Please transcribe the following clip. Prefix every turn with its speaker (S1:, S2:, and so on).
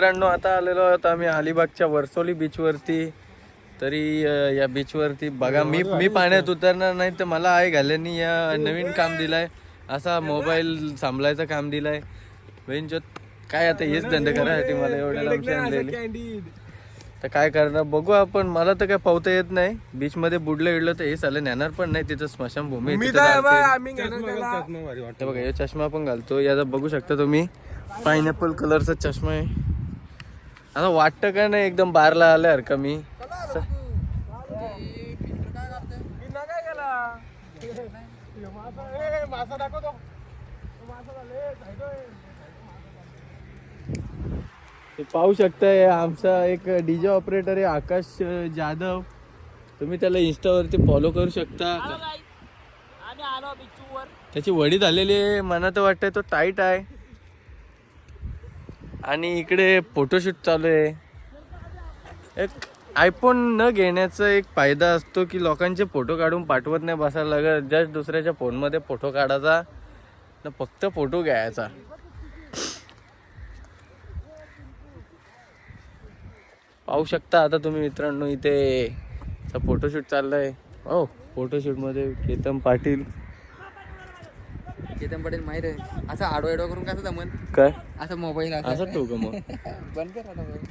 S1: मित्रांनो आता आलेलो आहोत आम्ही अलिबागच्या वर्सोली बीचवरती. तरी या बीचवरती बघा मी पाण्यात उतरणार नाही तर मला आई घाल्यांनी या नवीन काम दिलाय, असा मोबाईल सांभाळायचं काम दिलाय. काय आता हेच धंदे करायसाठी मला एवढ्या लांबशी आणलेले, तर काय करणार बघू आपण. मला तर काय पावता येत नाही, बीच मध्ये बुडलं इडलं तर हे चालेल, नेणार पण नाही. तिथं स्मशानभूमी बघा, हे चष्मा पण घालतो. याचा बघू शकता तुम्ही, पायनॅपल कलरचा चष्मा आहे. आता वाटतं का नाही एकदम बारला आल्यासारखं मी. पाहू शकताय आमचा एक डीजे ऑपरेटर आहे आकाश जाधव. तुम्ही त्याला इंस्टावरती फॉलो करू शकता. त्याची वडी झालेली आहे, मला तर वाटतंय तो टाईट आहे. आणि इकडे फोटोशूट चालू आहे. एक आयफोन न घेण्याचा एक फायदा असतो की लोकांचे फोटो काढून पाठवत नाही बसायला लागत. जस्ट दुसऱ्याच्या फोनमध्ये फोटो काढायचा ना, फक्त फोटो घ्यायचा. पाहू शकता आता तुम्ही मित्रांनो, इथे फोटोशूट चाललाय. हो, फोटोशूट मध्ये केतन पाटील
S2: माहित आहे. असं आडवा करून कसं जमन
S1: काय
S2: असं मोबाईल
S1: असं ठेवू का मग.
S2: बंद कर